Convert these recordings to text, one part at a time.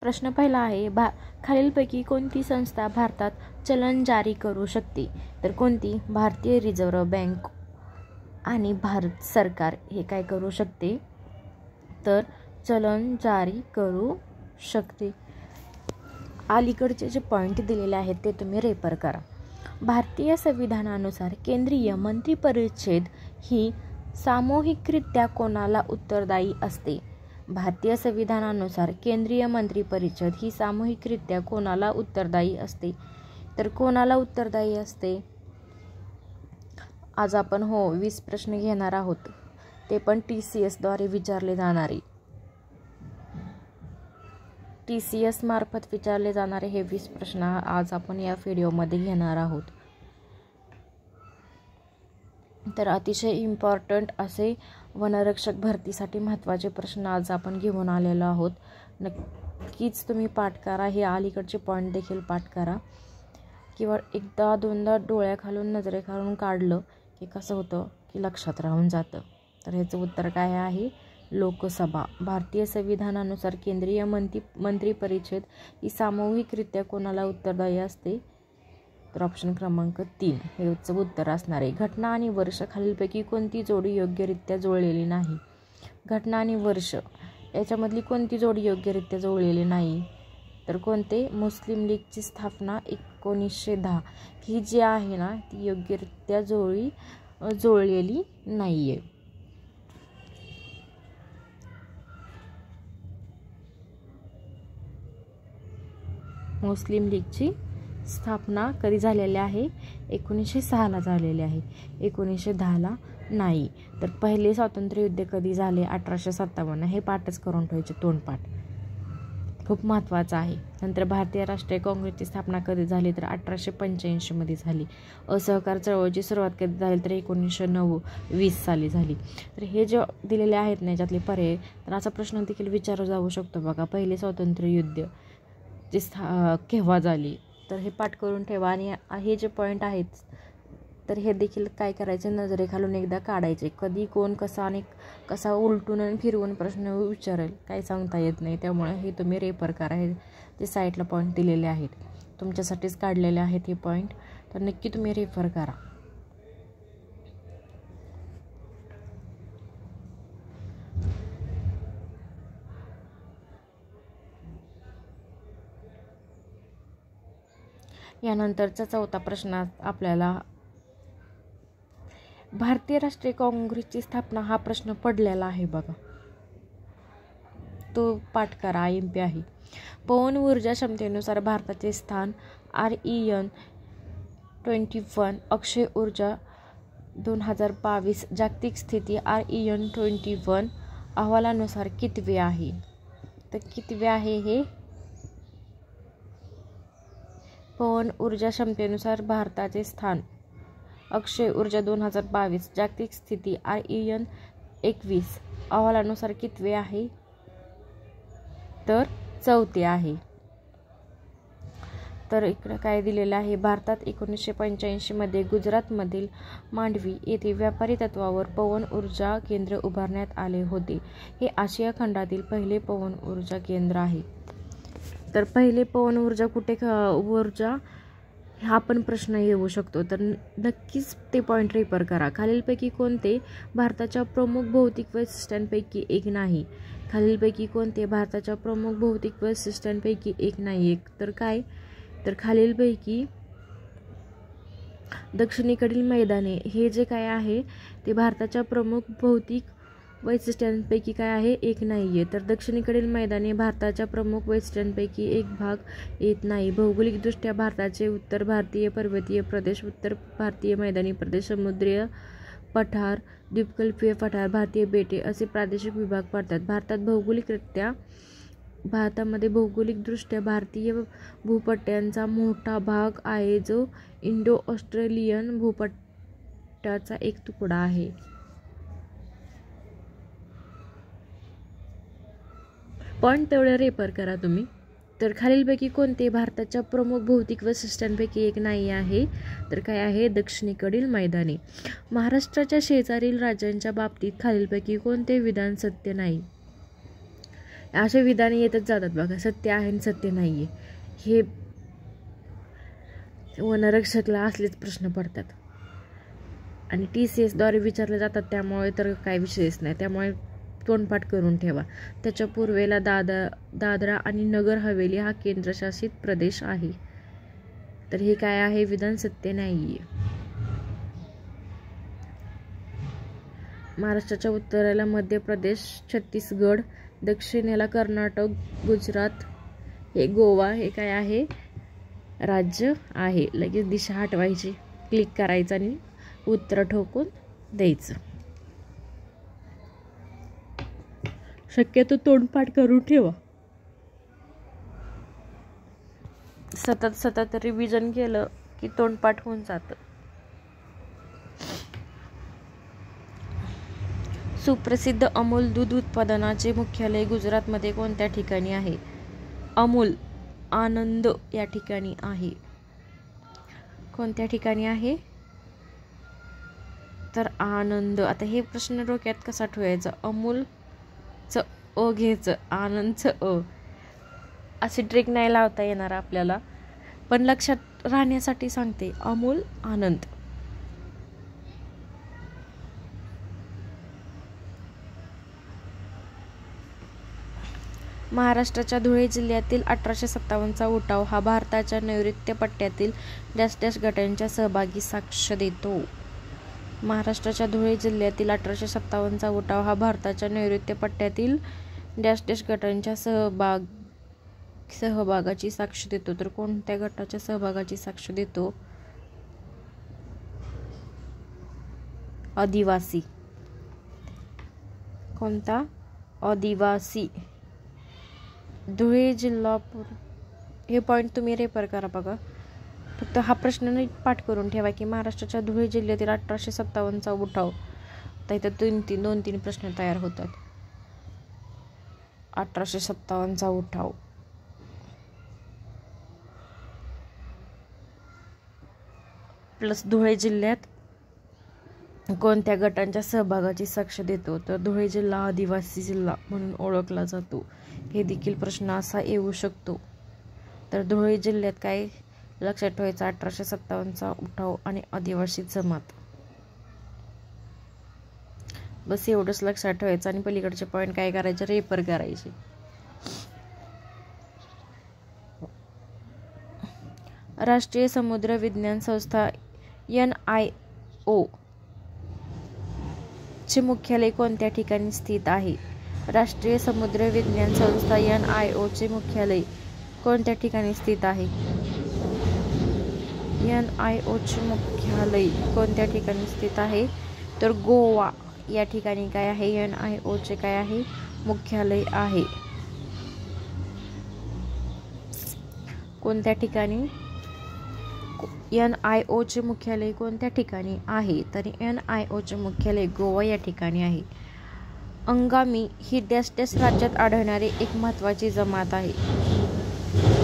प्रश्न पहिला आहे, खालीलपैकी कोणती संस्था भारतात चलन जारी करू शकते? तर कोणती? भारतीय रिझर्व्ह बँक आणि भारत सरकार हे काय करू शकते? तर चलन जारी करू शकते. अलीकडचे जे पॉईंट दिलेले आहेत ते तुम्ही रेफर करा. भारतीय संविधानानुसार केंद्रीय मंत्रिपरिषद ही सामूहिकरित्या कोणाला उत्तरदायी असते? भारतीय संविधानानुसार केंद्रीय मंत्रिपरिषद ही सामूहिकरित्या कोणाला उत्तरदायी असते? तर कोणाला उत्तरदायी असते? आज आपण 20 प्रश्न घेणार आहोत, ते पण TCS द्वारे विचारले जाणारे. TCS मार्फत विचारले जाणारे हे 20 प्रश्न आज आपण या व्हिडिओमध्ये घेणार आहोत. तर अतिशय इम्पॉर्टंट असे वनरक्षक भरतीसाठी महत्त्वाचे प्रश्न आज आपण घेऊन आलेलो आहोत. नक्कीच तुम्ही पाठ करा. हे अलीकडचे पॉईंट देखील पाठ करा, किंवा एकदा दोनदा डोळ्याखालून नजरेखालून काढलं की कसं होतं की लक्षात राहून जातं. तर ह्याचं उत्तर काय आहे? लोकसभा. भारतीय संविधानानुसार केंद्रीय मंत्रिपरिषद ही सामूहिकरित्या कोणाला उत्तरदायी असते? तर ऑप्शन क्रमांक 3 हे उत्तर असणार आहे. घटना आणि वर्ष खालीलपैकी कोणती जोडी योग्यरित्या जुळलेली नाही? घटना आणि वर्ष याच्यामधली कोणती जोडी योग्यरित्या जुळलेली नाही? तर कोणते? मुस्लिम लीगची स्थापना 1910 ही जी आहे ना ती योग्यरित्या जुळलेली नाही आहे. मुस्लिम लीगची स्थापना कधी झालेली आहे? 1906ला झालेली आहे, 1910ला नाही. तर पहिले स्वातंत्र्य युद्ध कधी झाले? 1857. हे पाठच करून ठेवायचे, तोंडपाठ खूप महत्त्वाचं आहे. नंतर भारतीय राष्ट्रीय काँग्रेसची स्थापना कधी झाली? तर 1885 मध्ये झाली. असहकार चळवळीची सुरुवात कधी झाली? तर 1920 साली झाली. तर हे जे दिलेले आहेत ना याच्यातले पर्याय, तर असा प्रश्न देखील विचारला जाऊ शकतो बघा. पहिले स्वातंत्र्य युद्ध जे केव्हा झाली? तर हे पाठ करून ठेवा. आणि हे जे पॉईंट आहेत तर हे देखील काय करायचे, नजरेखालून एकदा काढायचे. कधी कोण कसा आणि कसा उलटून आणि फिरवून प्रश्न विचारेल काही सांगता येत नाही. त्यामुळे हे तुम्ही रेफर करा. हे जे साईटला पॉईंट दिलेले आहेत तुमच्यासाठीच काढलेले आहेत हे पॉईंट, तर नक्की तुम्ही रेफर करा. यानंतरचा चौथा प्रश्न आपल्याला भारतीय राष्ट्रीय काँग्रेसची स्थापना हा प्रश्न पडलेला आहे बघा, तो पाठ करा. IMP आहे. पवन ऊर्जा क्षमतेनुसार भारताचे स्थान REN 21 अक्षय ऊर्जा 2022 जागतिक स्थिती REN 21 अहवालानुसार कितवे आहे? तर कितवे आहे हे? पवन ऊर्जा क्षमतेनुसार भारताचे स्थान अक्षय ऊर्जा 2022 जागतिक स्थिती REN 21 अहवालानुसार कितवे आहे? तर 4थे आहे. तर इकडे काय दिलेलं आहे? भारतात 1985 मध्ये गुजरातमधील मांडवी येथे व्यापारी तत्वावर पवन ऊर्जा केंद्र उभारण्यात आले होते. हे आशिया खंडातील पहिले पवन ऊर्जा केंद्र आहे. तर पहिले पवन ऊर्जा कुठे ऊर्जा हा पण प्रश्न येऊ शकतो. तर नक्कीच ते पॉईंट रेफर करा. खालीलपैकी कोणते भारताच्या प्रमुख भौतिक वैशिष्ट्यांपैकी एक नाही? खालीलपैकी कोणते भारताच्या प्रमुख भौतिक वैशिष्ट्यांपैकी एक नाही? तर काय? तर खालीलपैकी दक्षिणेकडील मैदाने हे जे काय आहे ते भारताच्या प्रमुख भौतिक वैशिष्ट्यांपैकी काय आहे? एक नाही आहे. तर दक्षिणेकडील मैदाने भारताच्या प्रमुख वैशिष्ट्यांपैकी एक भाग येत नाही. भौगोलिकदृष्ट्या भारताचे उत्तर भारतीय पर्वतीय प्रदेश, उत्तर भारतीय मैदानी प्रदेश, समुद्रीय पठार, द्वीपकल्पीय पठार, भारतीय बेटे असे प्रादेशिक विभाग पडतात. भारतामध्ये भौगोलिकदृष्ट्या भारतीय भूपट्ट्यांचा मोठा भाग आहे जो इंडो ऑस्ट्रेलियन भूपट्टाचा एक तुकडा आहे. पॉईंट तेवढं रेफर करा तुम्ही. तर खालीलपैकी कोणते भारताच्या प्रमुख भौतिक वैशिष्ट्यांपैकी एक नाही आहे? तर काय आहे? दक्षिणेकडील मैदाने. महाराष्ट्राच्या शेजारील राज्यांच्या बाबतीत खालीलपैकी कोणते विधान सत्य नाही? असे विधाने येतच जातात बघा, सत्य आहे आणि सत्य नाही आहे, हे वनरक्षकला असलेच प्रश्न पडतात आणि TCSद्वारे विचारले जातात, त्यामुळे तर काय विषयच नाही. त्यामुळे तोंडपाठ करून ठेवा. त्याच्या पूर्वेला दादरा आणि नगर हवेली हा केंद्रशासित प्रदेश आहे. तर हे काय आहे विधान, सत्य नाही आहे. महाराष्ट्राच्या उत्तरेला मध्य प्रदेश, छत्तीसगड, दक्षिणेला कर्नाटक, गुजरात, हे गोवा, हे काय आहे राज्य आहे. लगेच दिशा हटवायची, क्लिक करायचं आणि उत्तर ठोकून द्यायचं. शक्यतो तोंडपाठ करून ठेवा. सतत रिव्हिजन केलं की तोंडपाठ होऊन जातं. सुप्रसिद्ध अमूल दूध उत्पादनाचे मुख्यालय गुजरातमध्ये कोणत्या ठिकाणी आहे? अमूल आनंद या ठिकाणी आहे. कोणत्या ठिकाणी आहे? तर आनंद. आता हे प्रश्न डोक्यात कसा ठेवायचा? अमूलचं अ घ्यायचं, आनंदचं अ. अशी ट्रिक नाही लावता येणार आपल्याला, पण लक्षात राहण्यासाठी सांगते. अमूल आनंद. महाराष्ट्राच्या धुळे जिल्ह्यातील 1857चा उठाव हा भारताच्या नैऋत्य पट्ट्यातील डॅश डॅश गटांच्या सहभागी साक्ष देतो. महाराष्ट्राच्या धुळे जिल्ह्यातील 1857चा उठाव हा भारताच्या नैऋत्य पट्ट्यातील डॅश डॅश गटांच्या सहभागाची साक्ष देतो. तर कोणत्या गटाच्या सहभागाची साक्ष देतो? आदिवासी. कोणता? आदिवासी. धुळे जिल्हा. हे पॉईंट तुम्ही रेफर करा बघा. फक्त हा प्रश्न नीट पाठ करून ठेवा की महाराष्ट्राच्या धुळे जिल्ह्यातील 1857चा उठाव. तर इथं दोन तीन प्रश्न तयार होतात. 1857चा उठाव. प्लस धुळे जिल्ह्यात कोणत्या गटांच्या सहभागाची साक्ष देतो? तर धुळे जिल्हा आदिवासी जिल्हा म्हणून ओळखला जातो. हे देखील प्रश्न असा येऊ शकतो. तर धुळे जिल्ह्यात काय लक्षात ठेवायचं? 1857चा उठाव आणि आदिवासी जमात. बस एवढंच लक्षात ठेवायचं आणि पलीकडचे पॉईंट काय करायचे? रेफर करायचे. राष्ट्रीय समुद्र विज्ञान संस्था NIO चे मुख्यालय कोणत्या ठिकाणी स्थित आहे? राष्ट्रीय समुद्र विज्ञान संस्था NIO चे मुख्यालय कोणत्या ठिकाणी स्थित आहे? NIO चे मुख्यालय कोणत्या ठिकाणी स्थित आहे? तर गोवा या ठिकाणी काय आहे? NIO चे काय आहे? मुख्यालय आहे. कोणत्या ठिकाणी? NIO चे मुख्यालय कोणत्या ठिकाणी आहे? तर NIO चे मुख्यालय गोवा या ठिकाणी आहे. अंगामी ही डॅश डॅश राज्यात आढळणारी एक महत्त्वाची जमात आहे.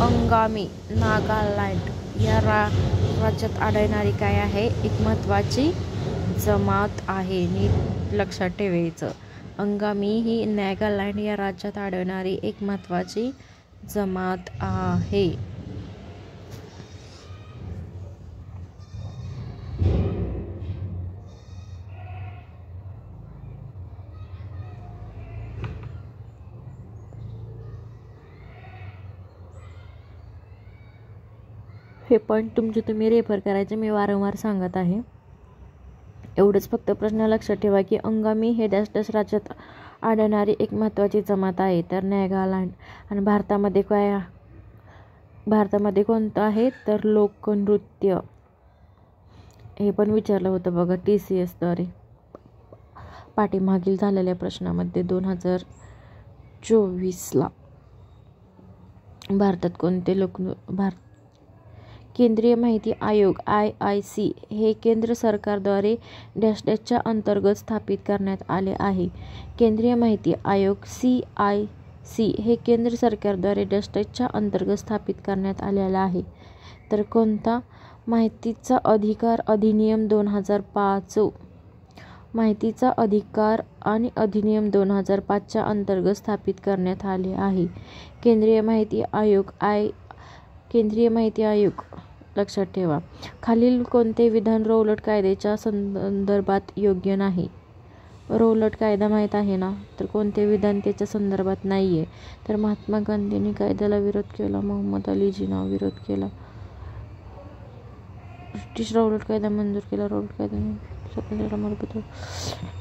अंगामी नागालँड या राज्यात आढळणारी काय आहे? एक महत्त्वाची जमात आहे. नीट लक्षात ठेवायचं. अंगामी ही नागालँड या राज्यात आढळणारी एक महत्त्वाची जमात आहे. हे पॉईंट तुम्ही रेफर करायचे. मी वारंवार सांगत आहे. एवढंच फक्त प्रश्न लक्षात ठेवा की अंगामी हे डॅश डॅश राज्यात आढळणारी एक महत्त्वाची जमात आहे. तर नागालँड. आणि भारतामध्ये कोणतं आहे? तर लोकनृत्य. हे पण विचारलं होतं बघा TCSद्वारे पाठीमागील झालेल्या प्रश्नामध्ये 2024ला. भारतात कोणते केंद्रीय माहिती आयोग IIC हे केंद्र सरकारद्वारे डॅश डॅशच्या अंतर्गत स्थापित करण्यात आले आहे. केंद्रीय माहिती आयोग CIC हे केंद्र सरकारद्वारे डॅश डॅशच्या अंतर्गत स्थापित करण्यात आलेला आहे. तर कोणता? माहितीचा अधिकार अधिनियम 2005. माहितीचा अधिकार आणि अधिनियम 2005च्या अंतर्गत स्थापित करण्यात आले आहे. केंद्रीय माहिती आयोग लक्षात ठेवा. खालील कोणते विधान रौलट कायद्याच्या संदर्भात योग्य नाही? रौलट कायदा माहीत आहे ना, तर कोणते विधान त्याच्या संदर्भात नाही आहे? तर महात्मा गांधींनी कायद्याला विरोध केला, मोहम्मद अली जिना विरोध केला, ब्रिटिश रौलट कायदा मंजूर केला, रौलट कायद्याने स्वातंत्र्याला मलबद्ध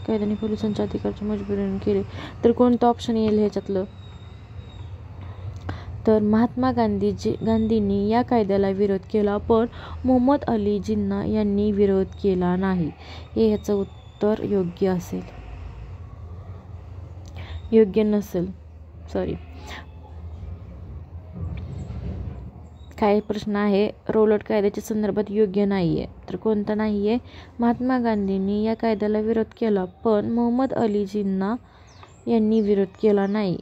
कायद्याने पोलिसांच्या अधिकाराची मजबुरीने केले. तर कोणतं ऑप्शन येईल ह्याच्यातलं? तर महात्मा गांधींनी या कायद्याला विरोध केला, पण मोहम्मद अली जिन्ना यांनी विरोध केला नाही. हे ह्याचं उत्तर योग्य असेल. योग्य नसेल, सॉरी. काय प्रश्न आहे? रौलट कायद्याच्या संदर्भात योग्य नाही आहे. तर कोणतं नाही आहे? महात्मा गांधींनी या कायद्याला विरोध केला, पण मोहम्मद अली जिन्ना यांनी विरोध केला नाही.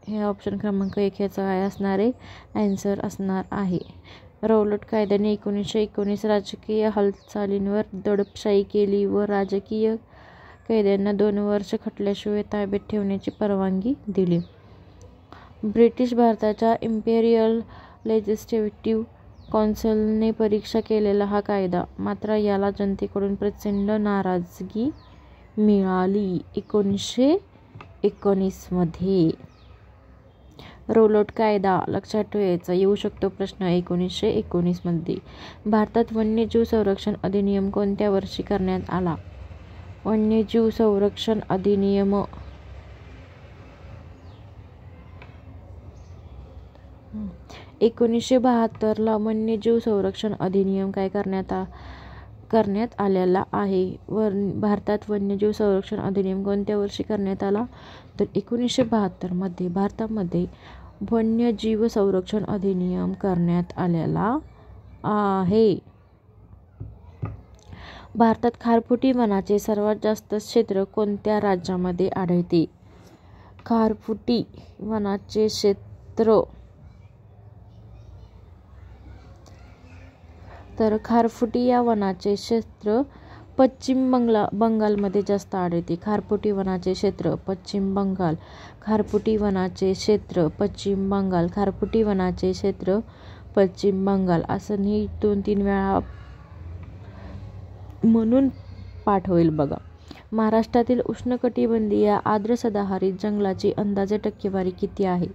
हे ऑप्शन क्रमांक 1 ह्याचा काय असणार आहे? ॲन्सर असणार आहे. रौलट कायद्याने 1919 राजकीय हालचालींवर दडपशाही केली व राजकीय कैद्यांना 2 वर्ष खटल्याशिवाय ताब्यात ठेवण्याची परवानगी दिली. ब्रिटिश भारताच्या इम्पेरियल लेजिस्लेटिव्ह कौन्सिलने परीक्षा केलेला हा कायदा, मात्र याला जनतेकडून प्रचंड नाराजगी मिळाली. 1919 मध्ये रौलट कायदा लक्षात ठेवायचा येऊ शकतो प्रश्न. 1919 मध्ये भारतात वन्यजीव संरक्षण अधिनियम कोणत्या वर्षी करण्यात आला? वन्यजीव संरक्षण अधिनियम 1972 वन्यजीव संरक्षण अधिनियम काय करण्यात आलेला आहे. भारतात वन्यजीव संरक्षण अधिनियम कोणत्या वर्षी करण्यात आला? तर 1972 मध्ये भारतामध्ये वन्यजीव संरक्षण अधिनियम करण्यात आलेला आहे. भारतात खारफुटी वनाचे सर्वात जास्त क्षेत्र कोणत्या राज्यामध्ये आढळते? खारफुटी वनाचे क्षेत्र, तर खारफुटी या वनाचे क्षेत्र पश्चिम बंगालमध्ये जास्त आढळते. खारफुटी वनाचे क्षेत्र पश्चिम बंगाल. खारफुटी वनाचे क्षेत्र पश्चिम बंगाल. खारफुटी वनाचे क्षेत्र पश्चिम बंगाल. असं मी 2-3 वेळा म्हणून पाठ होईल बघा. महाराष्ट्रातील उष्णकटिबंधीय आर्द्र सदाहरित जंगलाची अंदाजे टक्केवारी किती आहे?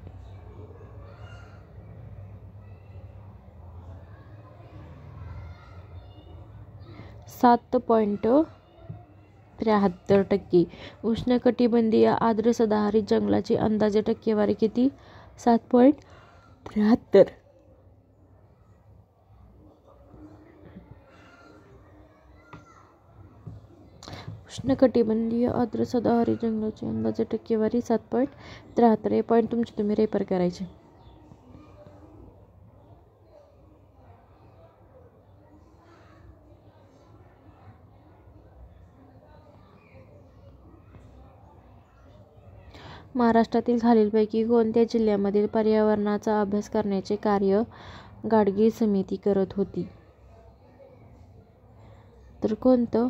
7.73%. उष्णकटिबंधीय आर्द्र सदाहरित जंगलाची अंदाजे टक्केवारी किती? 7.73. उष्णकटिबंधीय आर्द्र सदाहरित जंगलाची अंदाजे टक्केवारी 7.73. हे पॉईंट तुमचे तुम्ही रेफर करायचे. महाराष्ट्रातील खालीलपैकी कोणत्या जिल्ह्यामधील पर्यावरणाचा अभ्यास करण्याचे कार्य गाडगीळ समिती करत होती? तर कोणतं?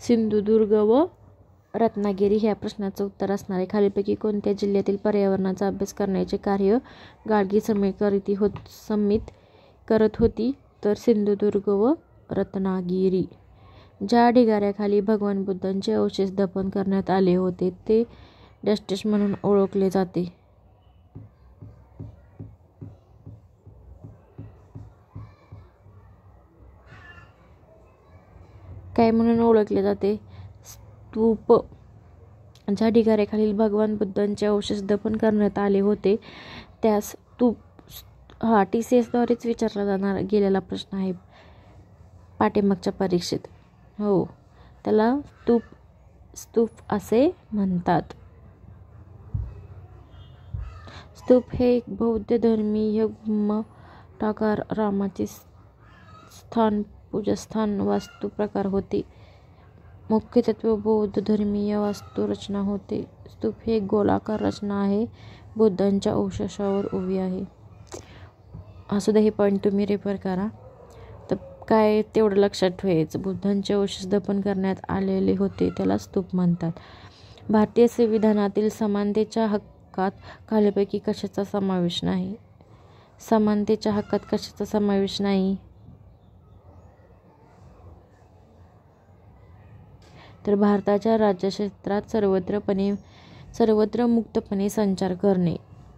सिंधुदुर्ग व रत्नागिरी. ह्या प्रश्नाचं उत्तर असणार आहे. खालीलपैकी कोणत्या जिल्ह्यातील पर्यावरणाचा अभ्यास करण्याचे कार्य गाडगीळ समिती करत होती? तर सिंधुदुर्ग व रत्नागिरी. ज्या ढिगाऱ्याखाली भगवान बुद्धांचे अवशेष दफन करण्यात आले होते ते डॅश म्हणून ओळखले जाते? काय म्हणून ओळखले जाते? स्तूप. ज्या ढिगाऱ्याखाली भगवान बुद्धांचे अवशेष दफन करण्यात आले होते त्यास स्तूप. TCS द्वारेच विचारला गेलेला प्रश्न आहे पाठीमागच्या परीक्षेत. हो, त्याला स्तूप असे म्हणतात. स्तूप हे एक बौद्ध धर्मीय घुमटाकार रामाचे पूजास्थान वास्तू प्रकार होते. मुख्य तत्व बौद्ध धर्मीय वास्तुरचना होते. स्तूप हे गोलाकार रचना आहे, बुद्धांच्या अवशेषावर उभी आहे. असू दे, हे पॉईंट तुम्ही रेफर करा. तर काय तेवढं लक्षात ठेवायचं, बुद्धांचे अवशेष दफन करण्यात आलेले होते, त्याला स्तूप म्हणतात. भारतीय संविधानातील समानतेच्या हक्कात खालीलपैकी कशाचा समावेश नाही? समानतेच्या हक्कात कशाचा समावेश नाही? तर भारताच्या राज्यक्षेत्रात सर्वत्र मुक्तपणे संचार करणे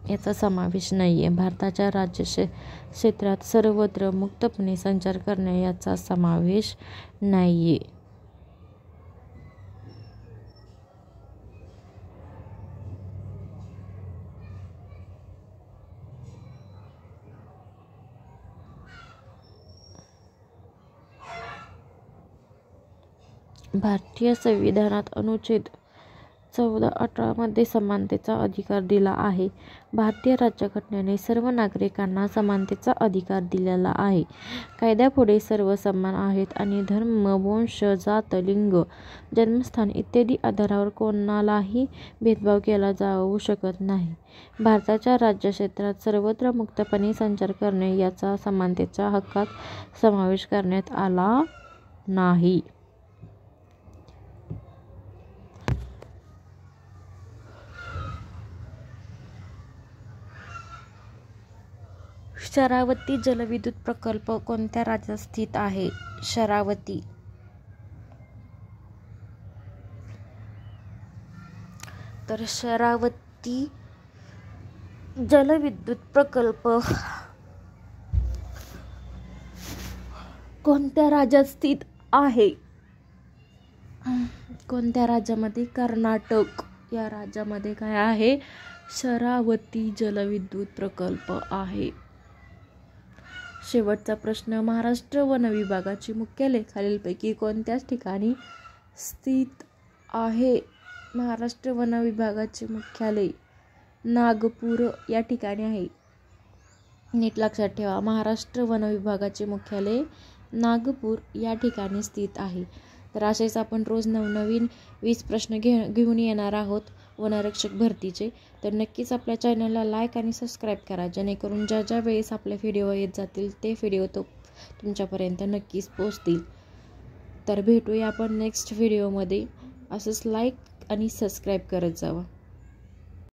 याचा समावेश नाही आहे. भारताच्या राज्यक्षेत्रात सर्वत्र मुक्तपणे संचार करणे याचा समावेश नाही आहे. भारतीय संविधानात अनुच्छेद 14-18 मध्ये समानतेचा अधिकार दिला आहे. भारतीय राज्यघटनेने सर्व नागरिकांना समानतेचा अधिकार दिलेला आहे. कायद्यापुढे सर्व समान आहेत आणि धर्म, वंश, जात, लिंग, जन्मस्थान इत्यादी आधारावर कोणालाही भेदभाव केला जाऊ शकत नाही. भारताच्या राज्यक्षेत्रात सर्वत्र मुक्तपणे संचार करणे याचा समानतेच्या हक्कात समावेश करण्यात आला नाही. शरावती जलविद्युत प्रकल्प कोणत्या राज्यात स्थित आहे? शरावती तर शरावती जलविद्युत प्रकल्प कोणत्या राज्यात स्थित आहे? कोणत्या राज्यामध्ये? कर्नाटक या राज्यामध्ये काय आहे? शरावती जलविद्युत प्रकल्प आहे. शेवटचा प्रश्न, महाराष्ट्र वन विभागाचे मुख्यालय खालीलपैकी कोणत्याच ठिकाणी स्थित आहे? महाराष्ट्र वन विभागाचे मुख्यालय नागपूर या ठिकाणी आहे. नीट लक्षात ठेवा, महाराष्ट्र वन विभागाचे मुख्यालय नागपूर या ठिकाणी स्थित आहे. तर असेच आपण रोज नवनवीन 20 प्रश्न घेऊन येणार आहोत वनरक्षक भरतीचे. तर नक्कीच आपल्या चॅनलला लाईक आणि सबस्क्राईब करा, जेणेकरून ज्या वेळेस आपले व्हिडिओ येत जातील ते व्हिडिओ तुमच्यापर्यंत नक्कीच पोहोचतील. तर भेटूया आपण नेक्स्ट व्हिडिओमध्ये. असंच लाईक आणि सबस्क्राईब करत जावा.